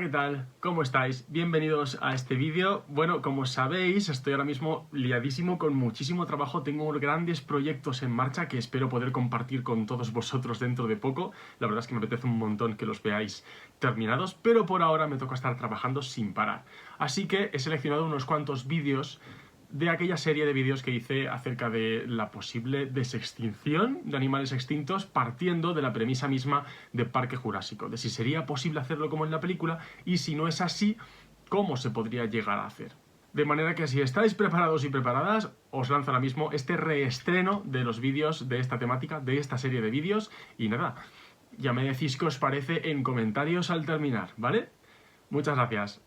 ¿qué tal? ¿Cómo estáis? Bienvenidos a este vídeo. Bueno, como sabéis, estoy ahora mismo liadísimo con muchísimo trabajo. Tengo grandes proyectos en marcha que espero poder compartir con todos vosotros dentro de poco. La verdad es que me apetece un montón que los veáis terminados, pero por ahora me toca estar trabajando sin parar. Así que he seleccionado unos cuantos vídeos de aquella serie de vídeos que hice acerca de la posible desextinción de animales extintos, partiendo de la premisa misma de Parque Jurásico, de si sería posible hacerlo como en la película y si no es así, cómo se podría llegar a hacer. De manera que si estáis preparados y preparadas, os lanzo ahora mismo este reestreno de los vídeos de esta temática, de esta serie de vídeos, y nada, ya me decís qué os parece en comentarios al terminar, ¿vale? Muchas gracias.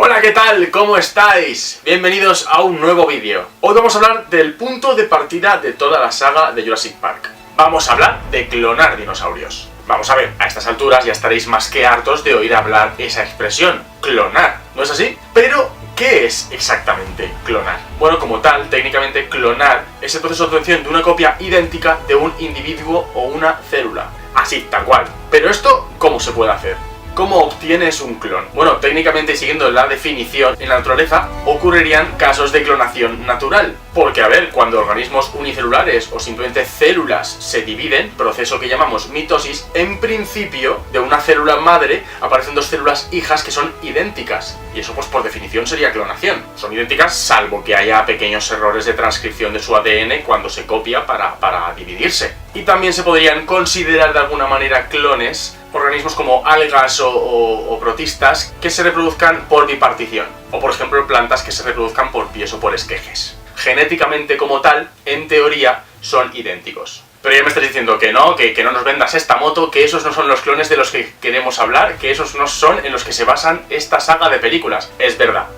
Hola, ¿qué tal? ¿Cómo estáis? Bienvenidos a un nuevo vídeo. Hoy vamos a hablar del punto de partida de toda la saga de Jurassic Park. Vamos a hablar de clonar dinosaurios. Vamos a ver, a estas alturas ya estaréis más que hartos de oír hablar esa expresión, clonar, ¿no es así? Pero, ¿qué es exactamente clonar? Bueno, como tal, técnicamente clonar es el proceso de obtención de una copia idéntica de un individuo o una célula. Así, tal cual. Pero esto, ¿cómo se puede hacer? ¿Cómo obtienes un clon? Bueno, técnicamente, siguiendo la definición, en la naturaleza ocurrirían casos de clonación natural. Porque, a ver, cuando organismos unicelulares o simplemente células se dividen, proceso que llamamos mitosis, en principio, de una célula madre aparecen dos células hijas que son idénticas. Y eso, pues por definición, sería clonación. Son idénticas salvo que haya pequeños errores de transcripción de su ADN cuando se copia para dividirse. Y también se podrían considerar de alguna manera clones organismos como algas o protistas que se reproduzcan por bipartición, o por ejemplo plantas que se reproduzcan por pies o por esquejes. Genéticamente como tal, en teoría, son idénticos. Pero ya me estás diciendo que no nos vendas esta moto, que esos no son los clones de los que queremos hablar, que esos no son en los que se basan esta saga de películas. Es verdad,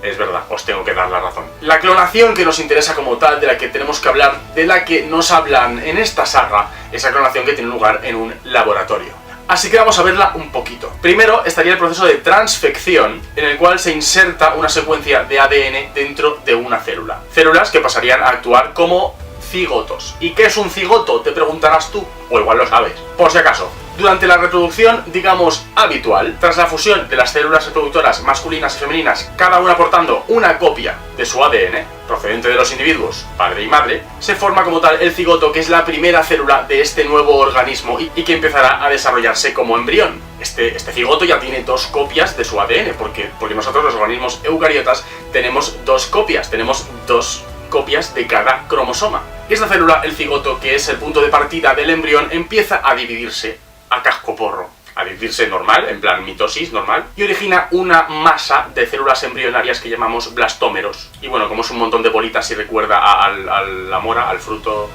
os tengo que dar la razón. La clonación que nos interesa como tal, de la que tenemos que hablar, de la que nos hablan en esta saga, es la clonación que tiene lugar en un laboratorio. Así que vamos a verla un poquito. Primero estaría el proceso de transfección, en el cual se inserta una secuencia de ADN dentro de una célula. Células que pasarían a actuar como cigotos. ¿Y qué es un cigoto? Te preguntarás tú, o igual lo sabes. Por si acaso, durante la reproducción, digamos, habitual, tras la fusión de las células reproductoras masculinas y femeninas, cada una aportando una copia de su ADN, procedente de los individuos, padre y madre, se forma como tal el cigoto, que es la primera célula de este nuevo organismo y que empezará a desarrollarse como embrión. Este cigoto ya tiene dos copias de su ADN, porque nosotros, los organismos eucariotas, tenemos dos copias de cada cromosoma. Esta célula, el cigoto, que es el punto de partida del embrión, empieza a dividirse a cascoporro, a dividirse normal, en plan mitosis normal, y origina una masa de células embrionarias que llamamos blastómeros. Y bueno, como es un montón de bolitas y recuerda a la mora, al fruto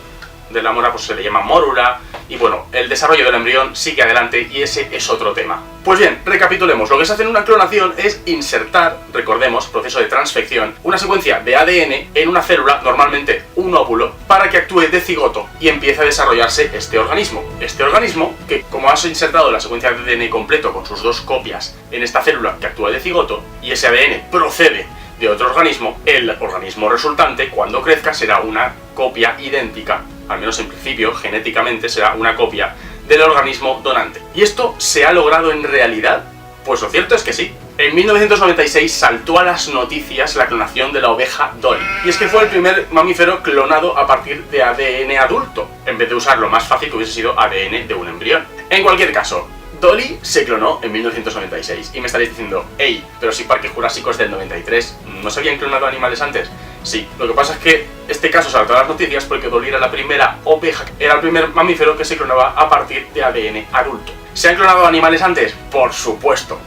de la mora, pues se le llama mórula. Y bueno, el desarrollo del embrión sigue adelante y ese es otro tema. Pues bien, recapitulemos. Lo que se hace en una clonación es insertar, recordemos, proceso de transfección, una secuencia de ADN en una célula, normalmente un óvulo, para que actúe de cigoto y empiece a desarrollarse este organismo. Este organismo, que como has insertado la secuencia de ADN completo con sus dos copias en esta célula que actúa de cigoto, y ese ADN procede de otro organismo, el organismo resultante, cuando crezca, será una copia idéntica, al menos en principio, genéticamente será una copia del organismo donante. ¿Y esto se ha logrado en realidad? Pues lo cierto es que sí. En 1996 saltó a las noticias la clonación de la oveja Dolly. Y es que fue el primer mamífero clonado a partir de ADN adulto, en vez de usar lo más fácil que hubiese sido ADN de un embrión. En cualquier caso, Dolly se clonó en 1996, y me estaréis diciendo, hey, pero si Parque Jurásico es del 93, ¿no se habían clonado animales antes? Sí, lo que pasa es que este caso saltó a las noticias porque Dolly era la primera oveja, era el primer mamífero que se clonaba a partir de ADN adulto. ¿Se han clonado animales antes? Por supuesto,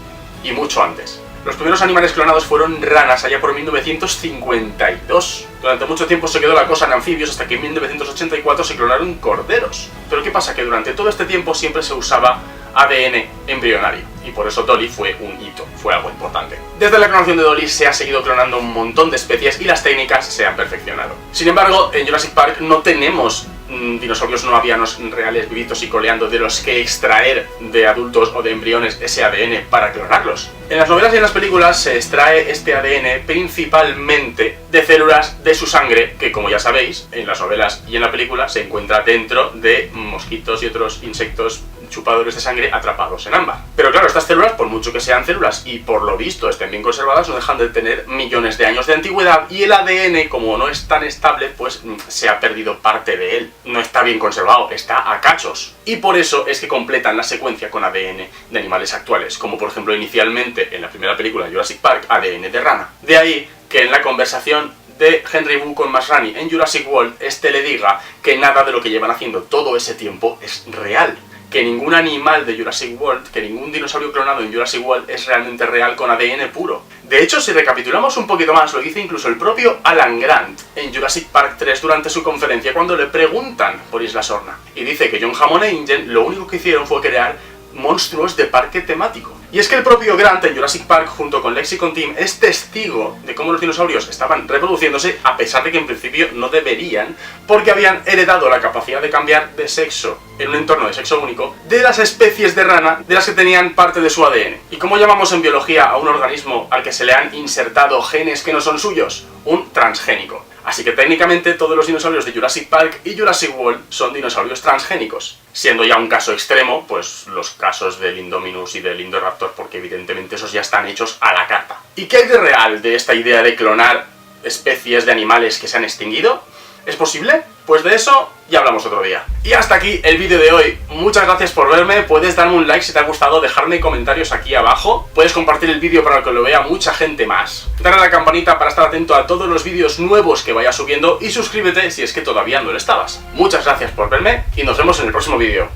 y mucho antes. Los primeros animales clonados fueron ranas allá por 1952. Durante mucho tiempo se quedó la cosa en anfibios hasta que en 1984 se clonaron corderos. Pero ¿qué pasa? Que durante todo este tiempo siempre se usaba ADN embrionario, y por eso Dolly fue un hito, fue algo importante. Desde la clonación de Dolly se ha seguido clonando un montón de especies y las técnicas se han perfeccionado. Sin embargo, en Jurassic Park no tenemos dinosaurios no avianos reales vivitos y coleando de los que extraer de adultos o de embriones ese ADN para clonarlos. En las novelas y en las películas se extrae este ADN principalmente de células de su sangre, que como ya sabéis, en las novelas y en la película se encuentra dentro de mosquitos y otros insectos chupadores de sangre atrapados en ámbar. Pero claro, estas células, por mucho que sean células y por lo visto estén bien conservadas, no dejan de tener millones de años de antigüedad, y el ADN, como no es tan estable, pues se ha perdido parte de él. No está bien conservado, está a cachos. Y por eso es que completan la secuencia con ADN de animales actuales, como por ejemplo inicialmente en la primera película de Jurassic Park, ADN de rana. De ahí que en la conversación de Henry Wu con Masrani en Jurassic World, este le diga que nada de lo que llevan haciendo todo ese tiempo es real. Que ningún animal de Jurassic World, que ningún dinosaurio clonado en Jurassic World es realmente real con ADN puro. De hecho, si recapitulamos un poquito más, lo dice incluso el propio Alan Grant en Jurassic Park 3 durante su conferencia cuando le preguntan por Isla Sorna. Y dice que John Hammond e Ingen lo único que hicieron fue crear monstruos de parque temático. Y es que el propio Grant en Jurassic Park, junto con Lexicon Team, es testigo de cómo los dinosaurios estaban reproduciéndose, a pesar de que en principio no deberían, porque habían heredado la capacidad de cambiar de sexo en un entorno de sexo único de las especies de rana de las que tenían parte de su ADN. ¿Y cómo llamamos en biología a un organismo al que se le han insertado genes que no son suyos? Un transgénico. Así que técnicamente todos los dinosaurios de Jurassic Park y Jurassic World son dinosaurios transgénicos. Siendo ya un caso extremo, pues los casos del Indominus y del Indoraptor, porque evidentemente esos ya están hechos a la carta. ¿Y qué hay de real de esta idea de clonar especies de animales que se han extinguido? ¿Es posible? Pues de eso ya hablamos otro día. Y hasta aquí el vídeo de hoy. Muchas gracias por verme. Puedes darme un like si te ha gustado, dejarme comentarios aquí abajo. Puedes compartir el vídeo para que lo vea mucha gente más. Dale a la campanita para estar atento a todos los vídeos nuevos que vaya subiendo. Y suscríbete si es que todavía no lo estabas. Muchas gracias por verme y nos vemos en el próximo vídeo.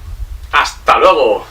¡Hasta luego!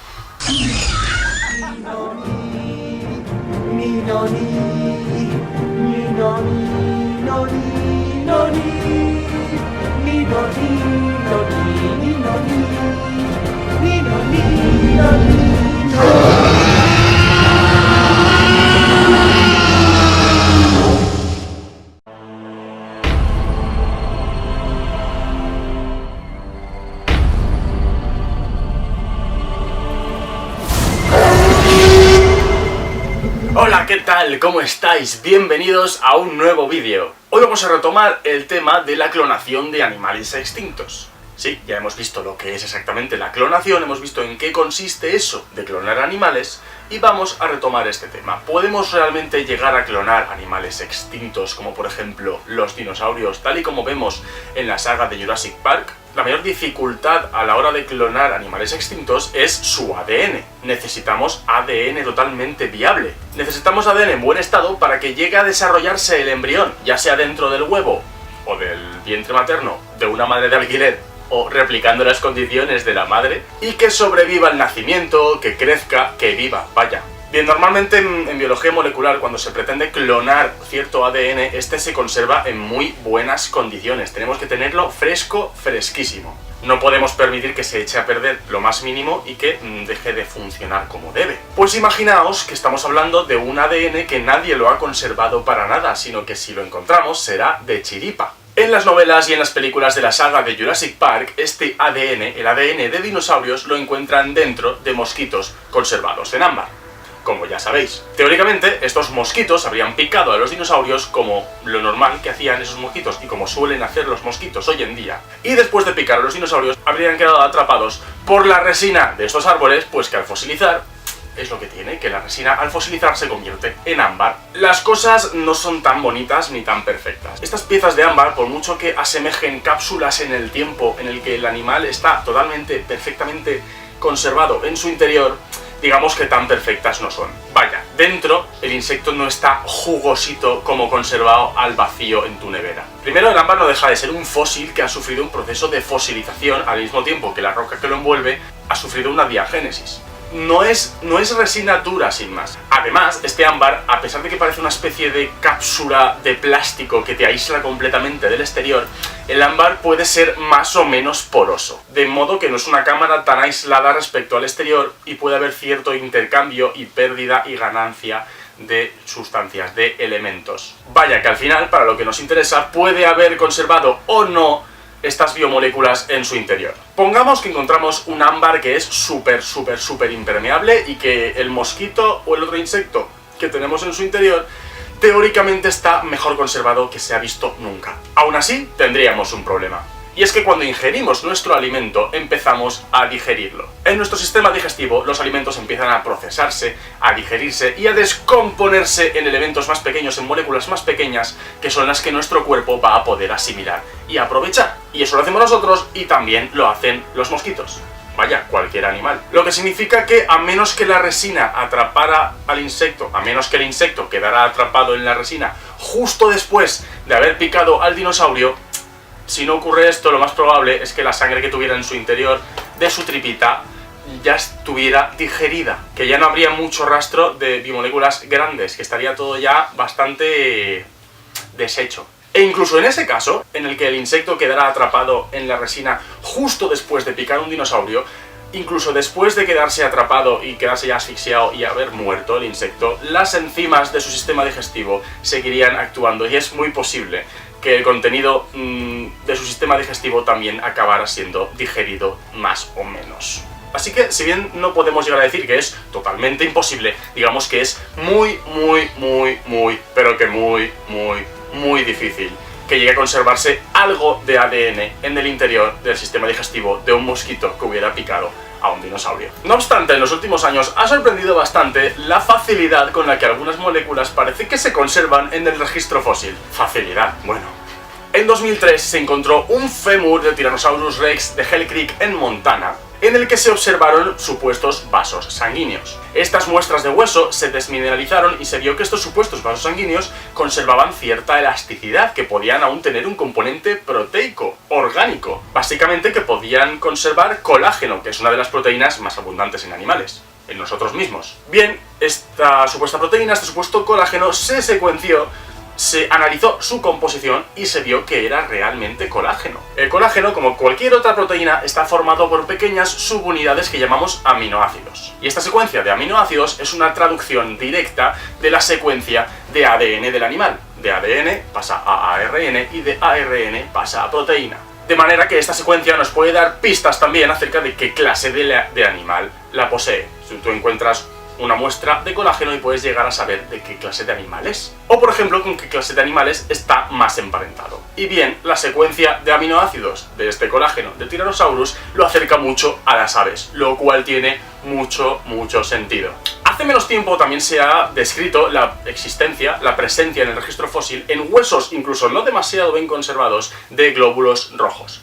Hola, ¿qué tal? ¿Cómo estáis? Bienvenidos a un nuevo vídeo. Hoy vamos a retomar el tema de la clonación de animales extintos. Sí, ya hemos visto lo que es exactamente la clonación, hemos visto en qué consiste eso de clonar animales, y vamos a retomar este tema. ¿Podemos realmente llegar a clonar animales extintos, como por ejemplo los dinosaurios, tal y como vemos en la saga de Jurassic Park? La mayor dificultad a la hora de clonar animales extintos es su ADN. Necesitamos ADN totalmente viable. Necesitamos ADN en buen estado para que llegue a desarrollarse el embrión, ya sea dentro del huevo o del vientre materno de una madre de alquiler, o replicando las condiciones de la madre, y que sobreviva el nacimiento, que crezca, que viva, vaya. Bien, normalmente en biología molecular, cuando se pretende clonar cierto ADN, este se conserva en muy buenas condiciones. Tenemos que tenerlo fresco, fresquísimo. No podemos permitir que se eche a perder lo más mínimo y que deje de funcionar como debe. Pues imaginaos que estamos hablando de un ADN que nadie lo ha conservado para nada, sino que si lo encontramos será de chiripa. En las novelas y en las películas de la saga de Jurassic Park, este ADN, el ADN de dinosaurios, lo encuentran dentro de mosquitos conservados en ámbar. Como ya sabéis, teóricamente estos mosquitos habrían picado a los dinosaurios como lo normal que hacían esos mosquitos y como suelen hacer los mosquitos hoy en día. Y después de picar a los dinosaurios habrían quedado atrapados por la resina de estos árboles, pues que al fosilizar es lo que tiene, que la resina al fosilizar se convierte en ámbar. Las cosas no son tan bonitas ni tan perfectas. Estas piezas de ámbar, por mucho que asemejen cápsulas en el tiempo en el que el animal está totalmente, perfectamente conservado en su interior, digamos que tan perfectas no son. Vaya, dentro el insecto no está jugosito como conservado al vacío en tu nevera. Primero, el ámbar no deja de ser un fósil que ha sufrido un proceso de fosilización al mismo tiempo que la roca que lo envuelve ha sufrido una diagénesis. No es resina dura sin más. Además, este ámbar, a pesar de que parece una especie de cápsula de plástico que te aísla completamente del exterior, el ámbar puede ser más o menos poroso, de modo que no es una cámara tan aislada respecto al exterior y puede haber cierto intercambio y pérdida y ganancia de sustancias, de elementos. Vaya que al final, para lo que nos interesa, puede haber conservado o no estas biomoléculas en su interior. Pongamos que encontramos un ámbar que es súper impermeable y que el mosquito o el otro insecto que tenemos en su interior teóricamente está mejor conservado que se ha visto nunca. Aún así, tendríamos un problema. Y es que cuando ingerimos nuestro alimento, empezamos a digerirlo. En nuestro sistema digestivo, los alimentos empiezan a procesarse, a digerirse y a descomponerse en elementos más pequeños, en moléculas más pequeñas, que son las que nuestro cuerpo va a poder asimilar y aprovechar. Y eso lo hacemos nosotros y también lo hacen los mosquitos. Vaya, cualquier animal. Lo que significa que a menos que la resina atrapara al insecto, a menos que el insecto quedara atrapado en la resina justo después de haber picado al dinosaurio, si no ocurre esto, lo más probable es que la sangre que tuviera en su interior, de su tripita, ya estuviera digerida, que ya no habría mucho rastro de biomoléculas grandes, que estaría todo ya bastante deshecho. E incluso en ese caso, en el que el insecto quedara atrapado en la resina justo después de picar un dinosaurio, incluso después de quedarse atrapado y quedarse ya asfixiado y haber muerto el insecto, las enzimas de su sistema digestivo seguirían actuando y es muy posible que el contenido de su sistema digestivo también acabara siendo digerido más o menos. Así que, si bien no podemos llegar a decir que es totalmente imposible, digamos que es muy difícil que llegue a conservarse algo de ADN en el interior del sistema digestivo de un mosquito que hubiera picado a un dinosaurio. No obstante, en los últimos años ha sorprendido bastante la facilidad con la que algunas moléculas parece que se conservan en el registro fósil. Facilidad, bueno. En 2003 se encontró un fémur de Tyrannosaurus Rex de Hell Creek en Montana, en el que se observaron supuestos vasos sanguíneos. Estas muestras de hueso se desmineralizaron y se vio que estos supuestos vasos sanguíneos conservaban cierta elasticidad, que podían aún tener un componente proteico, orgánico. Básicamente que podían conservar colágeno, que es una de las proteínas más abundantes en animales, en nosotros mismos. Bien, esta supuesta proteína, este supuesto colágeno, se secuenció, se analizó su composición y se vio que era realmente colágeno. El colágeno, como cualquier otra proteína, está formado por pequeñas subunidades que llamamos aminoácidos. Y esta secuencia de aminoácidos es una traducción directa de la secuencia de ADN del animal. De ADN pasa a ARN y de ARN pasa a proteína. De manera que esta secuencia nos puede dar pistas también acerca de qué clase de animal la posee. Si tú encuentras una muestra de colágeno y puedes llegar a saber de qué clase de animal es. O por ejemplo, con qué clase de animales está más emparentado. Y bien, la secuencia de aminoácidos de este colágeno de Tyrannosaurus lo acerca mucho a las aves, lo cual tiene mucho sentido. Hace menos tiempo también se ha descrito la existencia, la presencia en el registro fósil, en huesos incluso no demasiado bien conservados, de glóbulos rojos.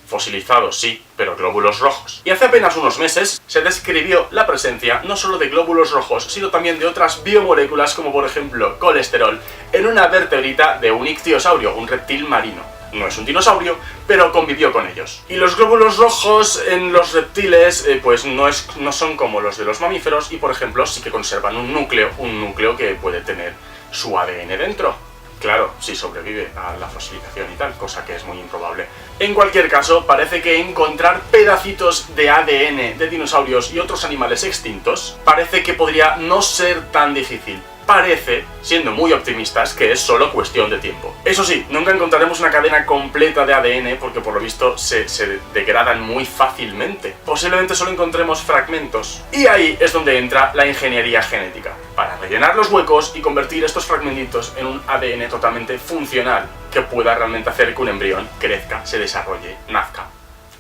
Fosilizados, sí, pero glóbulos rojos. Y hace apenas unos meses se describió la presencia no solo de glóbulos rojos, sino también de otras biomoléculas como por ejemplo colesterol, en una vertebrita de un ictiosaurio, un reptil marino. No es un dinosaurio, pero convivió con ellos. Y los glóbulos rojos en los reptiles pues no son como los de los mamíferos y por ejemplo sí que conservan un núcleo que puede tener su ADN dentro. Claro, si sobrevive a la fosilización y tal, cosa que es muy improbable. En cualquier caso, parece que encontrar pedacitos de ADN de dinosaurios y otros animales extintos parece que podría no ser tan difícil. Parece, siendo muy optimistas, que es solo cuestión de tiempo. Eso sí, nunca encontraremos una cadena completa de ADN porque por lo visto se degradan muy fácilmente. Posiblemente solo encontremos fragmentos. Y ahí es donde entra la ingeniería genética, para rellenar los huecos y convertir estos fragmentitos en un ADN totalmente funcional que pueda realmente hacer que un embrión crezca, se desarrolle, nazca,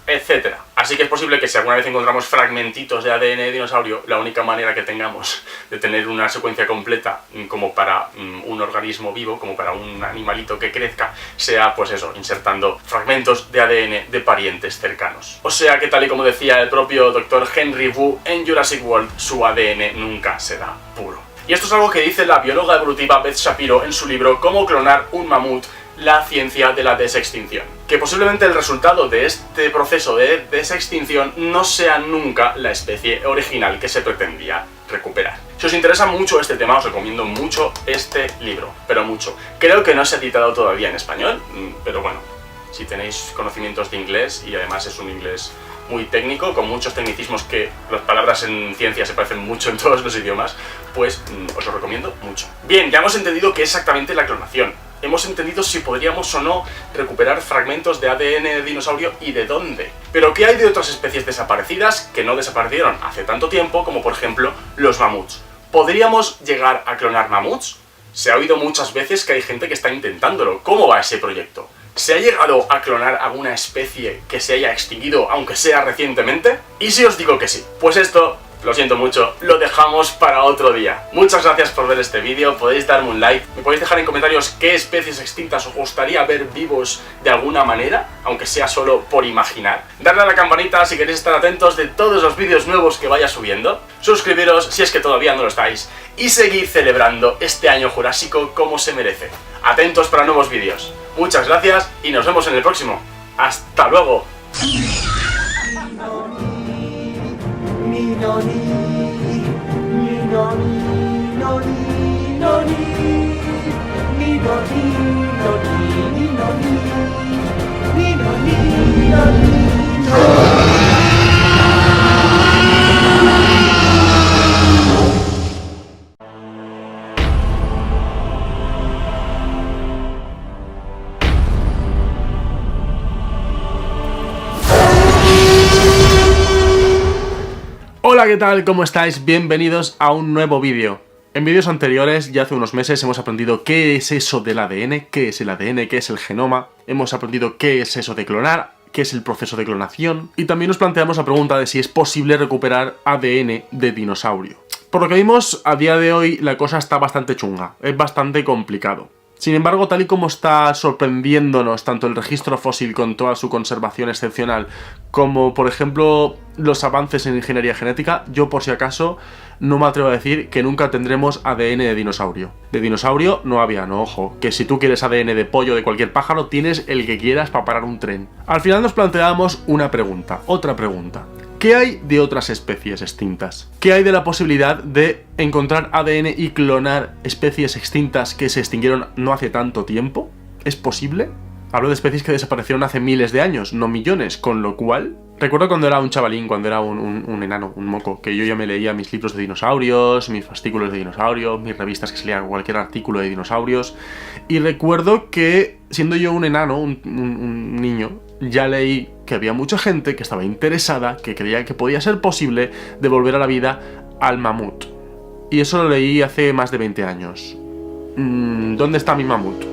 etc. Así que es posible que si alguna vez encontramos fragmentitos de ADN de dinosaurio, la única manera que tengamos de tener una secuencia completa como para un organismo vivo, como para un animalito que crezca, sea pues eso, insertando fragmentos de ADN de parientes cercanos. O sea que tal y como decía el propio Dr. Henry Wu en Jurassic World, su ADN nunca será puro. Y esto es algo que dice la bióloga evolutiva Beth Shapiro en su libro Cómo clonar un mamut, la ciencia de la desextinción. Que posiblemente el resultado de este proceso de desextinción no sea nunca la especie original que se pretendía recuperar. Si os interesa mucho este tema, os recomiendo mucho este libro, pero mucho. Creo que no se ha editado todavía en español, pero bueno, si tenéis conocimientos de inglés, y además es un inglés muy técnico, con muchos tecnicismos que las palabras en ciencia se parecen mucho en todos los idiomas, pues os lo recomiendo mucho. Bien, ya hemos entendido qué es exactamente la clonación. hemos entendido si podríamos o no recuperar fragmentos de ADN de dinosaurio y de dónde. Pero ¿qué hay de otras especies desaparecidas que no desaparecieron hace tanto tiempo, como por ejemplo los mamuts? ¿Podríamos llegar a clonar mamuts? Se ha oído muchas veces que hay gente que está intentándolo. ¿Cómo va ese proyecto? ¿Se ha llegado a clonar alguna especie que se haya extinguido, aunque sea recientemente? ¿Y si os digo que sí? Pues esto, lo siento mucho, lo dejamos para otro día. Muchas gracias por ver este vídeo, podéis darme un like, me podéis dejar en comentarios qué especies extintas os gustaría ver vivos de alguna manera, aunque sea solo por imaginar. Darle a la campanita si queréis estar atentos de todos los vídeos nuevos que vaya subiendo. Suscribiros si es que todavía no lo estáis. Y seguid celebrando este año jurásico como se merece. Atentos para nuevos vídeos. Muchas gracias y nos vemos en el próximo. ¡Hasta luego! Hola, ¿qué tal? ¿Cómo estáis? Bienvenidos a un nuevo vídeo. En vídeos anteriores, ya hace unos meses, hemos aprendido qué es eso del ADN, qué es el ADN, qué es el genoma, hemos aprendido qué es eso de clonar, qué es el proceso de clonación, y también nos planteamos la pregunta de si es posible recuperar ADN de dinosaurio. Por lo que vimos, a día de hoy la cosa está bastante chunga, es bastante complicado. Sin embargo, tal y como está sorprendiéndonos tanto el registro fósil con toda su conservación excepcional, como por ejemplo los avances en ingeniería genética, yo por si acaso no me atrevo a decir que nunca tendremos ADN de dinosaurio. De dinosaurio no aviano, ojo, que si tú quieres ADN de pollo de cualquier pájaro, tienes el que quieras para parar un tren. Al final nos planteamos una pregunta, otra pregunta. ¿Qué hay de otras especies extintas? ¿Qué hay de la posibilidad de encontrar ADN y clonar especies extintas que se extinguieron no hace tanto tiempo? ¿Es posible? Hablo de especies que desaparecieron hace miles de años, no millones, con lo cual... Recuerdo cuando era un chavalín, cuando era un enano, un moco, que yo ya me leía mis libros de dinosaurios, mis fascículos de dinosaurios, mis revistas que se leían cualquier artículo de dinosaurios, y recuerdo que, siendo yo un enano, un niño, ya leí que había mucha gente que estaba interesada, que creía que podía ser posible devolver a la vida al mamut. Y eso lo leí hace más de 20 años. ¿Dónde está mi mamut?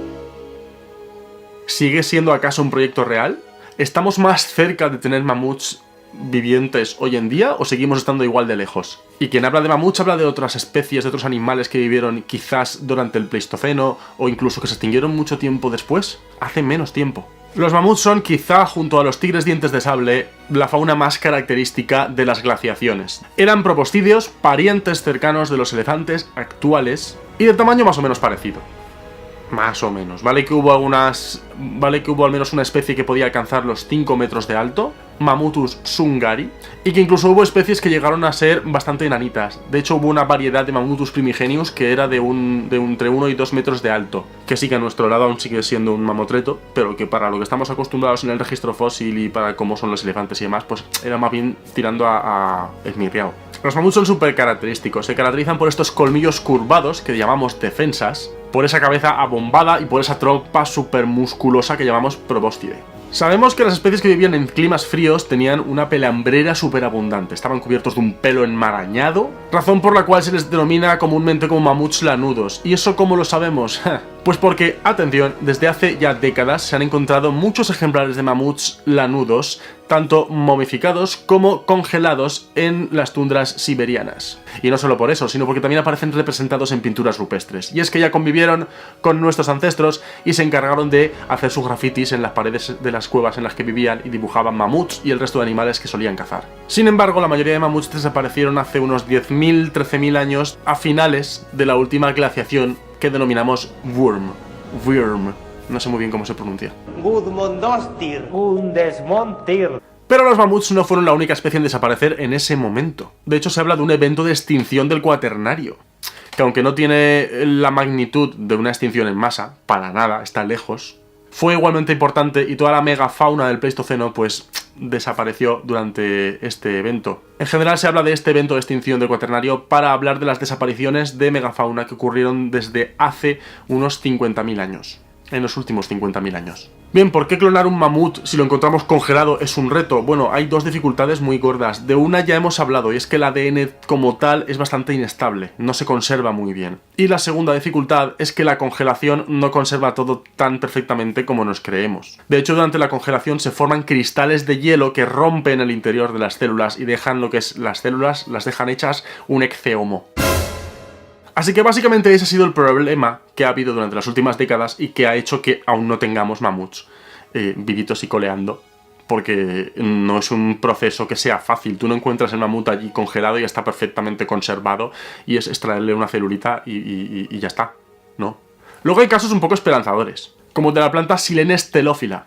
¿Sigue siendo acaso un proyecto real? ¿Estamos más cerca de tener mamuts vivientes hoy en día o seguimos estando igual de lejos? Y quien habla de mamuts habla de otras especies, de otros animales que vivieron quizás durante el Pleistoceno o incluso que se extinguieron mucho tiempo después, hace menos tiempo. Los mamuts son, quizá junto a los tigres dientes de sable, la fauna más característica de las glaciaciones. Eran proboscideos, parientes cercanos de los elefantes actuales y de tamaño más o menos parecido. Más o menos. Vale que hubo al menos una especie que podía alcanzar los 5 metros de alto, Mammutus tsungari, y que incluso hubo especies que llegaron a ser bastante enanitas. De hecho, hubo una variedad de Mammutus primigenius que era de entre 1 y 2 metros de alto, que sí que a nuestro lado aún sigue siendo un mamotreto, pero que para lo que estamos acostumbrados en el registro fósil y para cómo son los elefantes y demás, pues era más bien tirando a esmirriao. Los mamuts son súper característicos, se caracterizan por estos colmillos curvados que llamamos defensas, por esa cabeza abombada y por esa trompa súper musculosa que llamamos probóscide. Sabemos que las especies que vivían en climas fríos tenían una pelambrera súper abundante, estaban cubiertos de un pelo enmarañado, razón por la cual se les denomina comúnmente como mamuts lanudos. ¿Y eso cómo lo sabemos? Pues porque, atención, desde hace ya décadas se han encontrado muchos ejemplares de mamuts lanudos, tanto momificados como congelados en las tundras siberianas. Y no solo por eso, sino porque también aparecen representados en pinturas rupestres. Y es que ya convivieron con nuestros ancestros y se encargaron de hacer sus grafitis en las paredes de las cuevas en las que vivían y dibujaban mamuts y el resto de animales que solían cazar. Sin embargo, la mayoría de mamuts desaparecieron hace unos 10.000, 13.000 años a finales de la última glaciación que denominamos Würm. No sé muy bien cómo se pronuncia. Pero los mamuts no fueron la única especie en desaparecer en ese momento. De hecho, se habla de un evento de extinción del Cuaternario, que aunque no tiene la magnitud de una extinción en masa, para nada, está lejos, fue igualmente importante y toda la megafauna del Pleistoceno pues desapareció durante este evento. En general se habla de este evento de extinción del Cuaternario para hablar de las desapariciones de megafauna que ocurrieron desde hace unos 50.000 años. en los últimos 50.000 años. Bien, ¿por qué clonar un mamut si lo encontramos congelado es un reto? Bueno, hay dos dificultades muy gordas. De una ya hemos hablado, y es que el ADN como tal es bastante inestable, no se conserva muy bien. Y la segunda dificultad es que la congelación no conserva todo tan perfectamente como nos creemos. De hecho, durante la congelación se forman cristales de hielo que rompen el interior de las células y dejan lo que es las células, las dejan hechas un ecceomo. Así que básicamente ese ha sido el problema que ha habido durante las últimas décadas y que ha hecho que aún no tengamos mamuts vivitos y coleando, porque no es un proceso que sea fácil. Tú no encuentras el mamut allí congelado y está perfectamente conservado y es extraerle una celulita y ya está, ¿no? Luego hay casos un poco esperanzadores, como el de la planta Silenes telófila,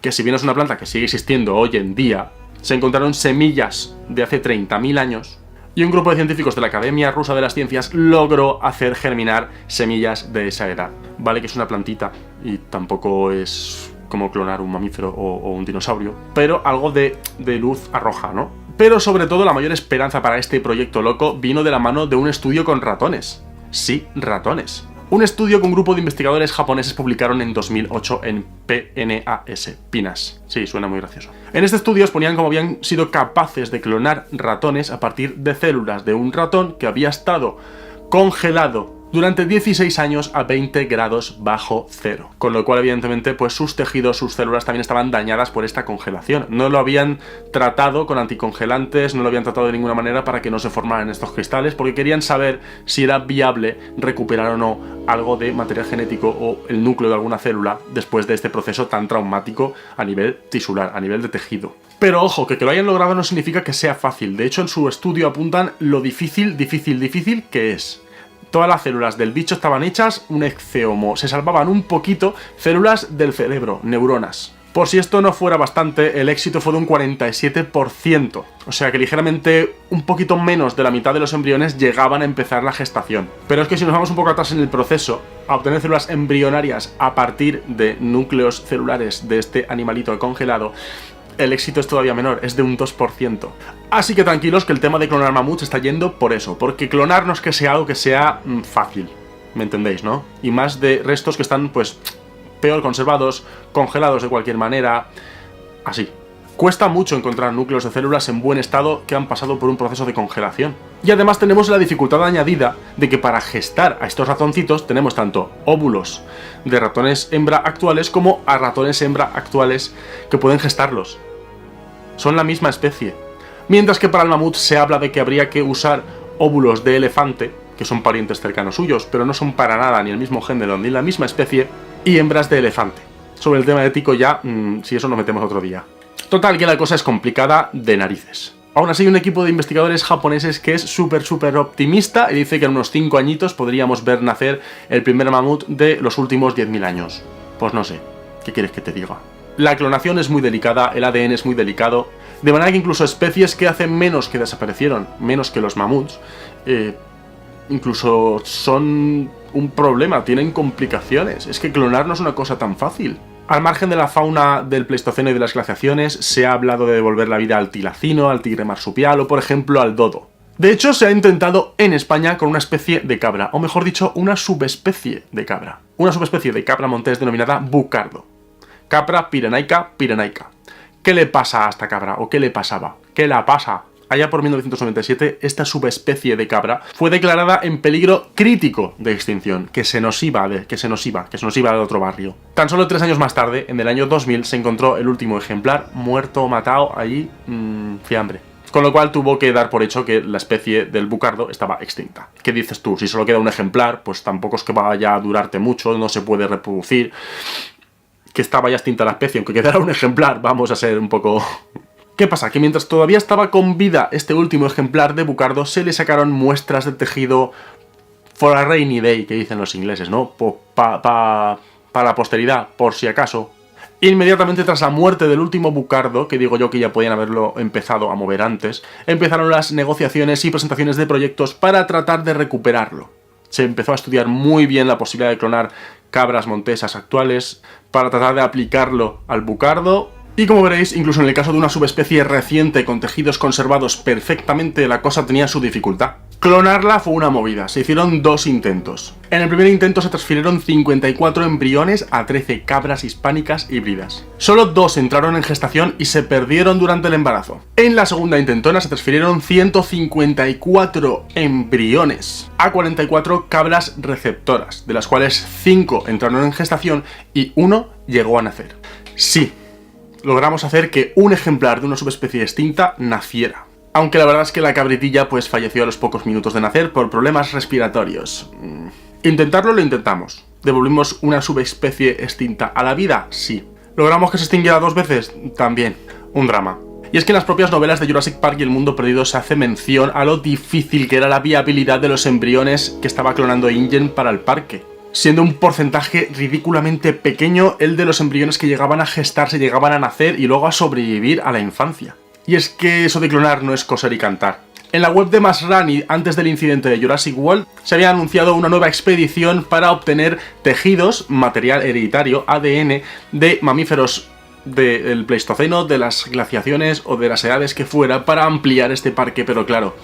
que si bien es una planta que sigue existiendo hoy en día, se encontraron semillas de hace 30.000 años y un grupo de científicos de la Academia Rusa de las Ciencias logró hacer germinar semillas de esa edad. Vale que es una plantita y tampoco es como clonar un mamífero o un dinosaurio, pero algo de luz arroja, ¿no? Pero sobre todo la mayor esperanza para este proyecto loco vino de la mano de un estudio con ratones. Sí, ratones. Un estudio que un grupo de investigadores japoneses publicaron en 2008 en PNAS. Sí, suena muy gracioso. En este estudio exponían cómo habían sido capaces de clonar ratones a partir de células de un ratón que había estado congelado durante 16 años a 20 grados bajo cero. Con lo cual, evidentemente, pues sus tejidos, sus células también estaban dañadas por esta congelación. No lo habían tratado con anticongelantes, no lo habían tratado de ninguna manera para que no se formaran estos cristales, porque querían saber si era viable recuperar o no algo de material genético o el núcleo de alguna célula después de este proceso tan traumático a nivel tisular, a nivel de tejido. Pero ojo, que lo hayan logrado no significa que sea fácil. De hecho, en su estudio apuntan lo difícil que es. Todas las células del bicho estaban hechas un ecceomo, se salvaban un poquito células del cerebro, neuronas. Por si esto no fuera bastante, el éxito fue de un 47%, o sea que ligeramente un poquito menos de la mitad de los embriones llegaban a empezar la gestación. Pero es que si nos vamos un poco atrás en el proceso, a obtener células embrionarias a partir de núcleos celulares de este animalito congelado, el éxito es todavía menor, es de un 2%. Así que tranquilos que el tema de clonar mamuts está yendo por eso, porque clonar no es que sea algo que sea fácil, ¿me entendéis, no? Y más de restos que están, pues, peor conservados, congelados de cualquier manera, así. Cuesta mucho encontrar núcleos de células en buen estado que han pasado por un proceso de congelación. Y además tenemos la dificultad añadida de que para gestar a estos ratoncitos tenemos tanto óvulos de ratones hembra actuales como a ratones hembra actuales que pueden gestarlos. Son la misma especie. Mientras que para el mamut se habla de que habría que usar óvulos de elefante, que son parientes cercanos suyos, pero no son para nada ni el mismo género ni la misma especie, y hembras de elefante. Sobre el tema de Tico ya, si eso nos metemos otro día. Total, que la cosa es complicada de narices. Aún así, hay un equipo de investigadores japoneses que es súper optimista y dice que en unos 5 añitos podríamos ver nacer el primer mamut de los últimos 10.000 años. Pues no sé, ¿qué quieres que te diga? La clonación es muy delicada, el ADN es muy delicado, de manera que incluso especies que hace menos que desaparecieron, menos que los mamuts, incluso son un problema, tienen complicaciones. Es que clonar no es una cosa tan fácil. Al margen de la fauna del Pleistoceno y de las glaciaciones, se ha hablado de devolver la vida al tilacino, al tigre marsupial o, por ejemplo, al dodo. De hecho, se ha intentado en España con una especie de cabra, o mejor dicho, una subespecie de cabra. Una subespecie de cabra montés denominada bucardo. Capra pirenaica pirenaica. ¿Qué le pasa a esta cabra? ¿O qué le pasaba? ¿Qué la pasa? Allá por 1997, esta subespecie de cabra fue declarada en peligro crítico de extinción, que se nos iba de otro barrio. Tan solo 3 años más tarde, en el año 2000, se encontró el último ejemplar muerto o matado allí, fiambre. Con lo cual tuvo que dar por hecho que la especie del bucardo estaba extinta. ¿Qué dices tú? Si solo queda un ejemplar, pues tampoco es que vaya a durarte mucho, no se puede reproducir. Que estaba ya extinta la especie, aunque quedara un ejemplar, vamos a ser un poco... ¿Qué pasa? Que mientras todavía estaba con vida este último ejemplar de bucardo, se le sacaron muestras de tejido for a rainy day, que dicen los ingleses, ¿no? Para la posteridad, por si acaso. Inmediatamente tras la muerte del último bucardo, que digo yo que ya podían haberlo empezado a mover antes, empezaron las negociaciones y presentaciones de proyectos para tratar de recuperarlo. Se empezó a estudiar muy bien la posibilidad de clonar cabras montesas actuales para tratar de aplicarlo al bucardo. Y como veréis, incluso en el caso de una subespecie reciente con tejidos conservados perfectamente, la cosa tenía su dificultad. Clonarla fue una movida, se hicieron 2 intentos. En el primer intento se transfirieron 54 embriones a 13 cabras hispánicas híbridas. Solo 2 entraron en gestación y se perdieron durante el embarazo. En la segunda intentona se transfirieron 154 embriones a 44 cabras receptoras, de las cuales 5 entraron en gestación y 1 llegó a nacer. Sí, logramos hacer que un ejemplar de una subespecie extinta naciera. Aunque la verdad es que la cabritilla pues falleció a los pocos minutos de nacer por problemas respiratorios. Intentarlo lo intentamos. ¿Devolvimos una subespecie extinta a la vida? Sí. ¿Logramos que se extinguiera 2 veces? También. Un drama. Y es que en las propias novelas de Jurassic Park y El Mundo Perdido se hace mención a lo difícil que era la viabilidad de los embriones que estaba clonando InGen para el parque, siendo un porcentaje ridículamente pequeño el de los embriones que llegaban a gestarse, llegaban a nacer y luego a sobrevivir a la infancia. Y es que eso de clonar no es coser y cantar. En la web de Masrani, antes del incidente de Jurassic World, se había anunciado una nueva expedición para obtener tejidos, material hereditario, ADN, de mamíferos del Pleistoceno, de las glaciaciones o de las edades que fuera, para ampliar este parque, pero claro,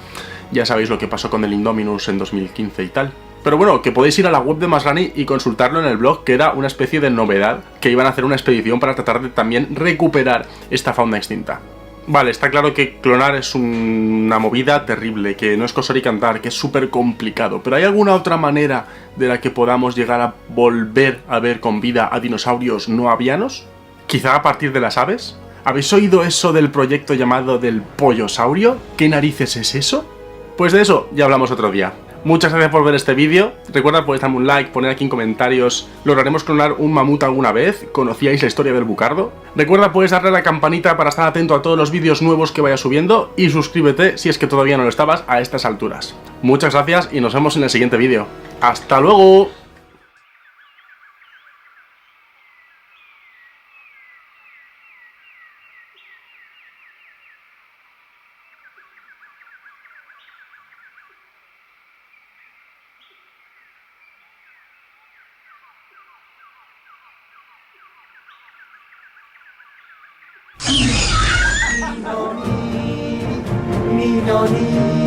ya sabéis lo que pasó con el Indominus en 2015 y tal. Pero bueno, que podéis ir a la web de Masrani y consultarlo en el blog, que era una especie de novedad, que iban a hacer una expedición para tratar de también recuperar esta fauna extinta. Vale, está claro que clonar es una movida terrible, que no es coser y cantar, que es súper complicado, pero ¿hay alguna otra manera de la que podamos llegar a volver a ver con vida a dinosaurios no avianos? ¿Quizá a partir de las aves? ¿Habéis oído eso del proyecto llamado del pollosaurio? ¿Qué narices es eso? Pues de eso ya hablamos otro día. Muchas gracias por ver este vídeo. Recuerda, podéis darme un like, poner aquí en comentarios ¿lograremos clonar un mamut alguna vez? ¿Conocíais la historia del bucardo? Recuerda, puedes darle a la campanita para estar atento a todos los vídeos nuevos que vaya subiendo y suscríbete si es que todavía no lo estabas a estas alturas. Muchas gracias y nos vemos en el siguiente vídeo. ¡Hasta luego! Ni no ni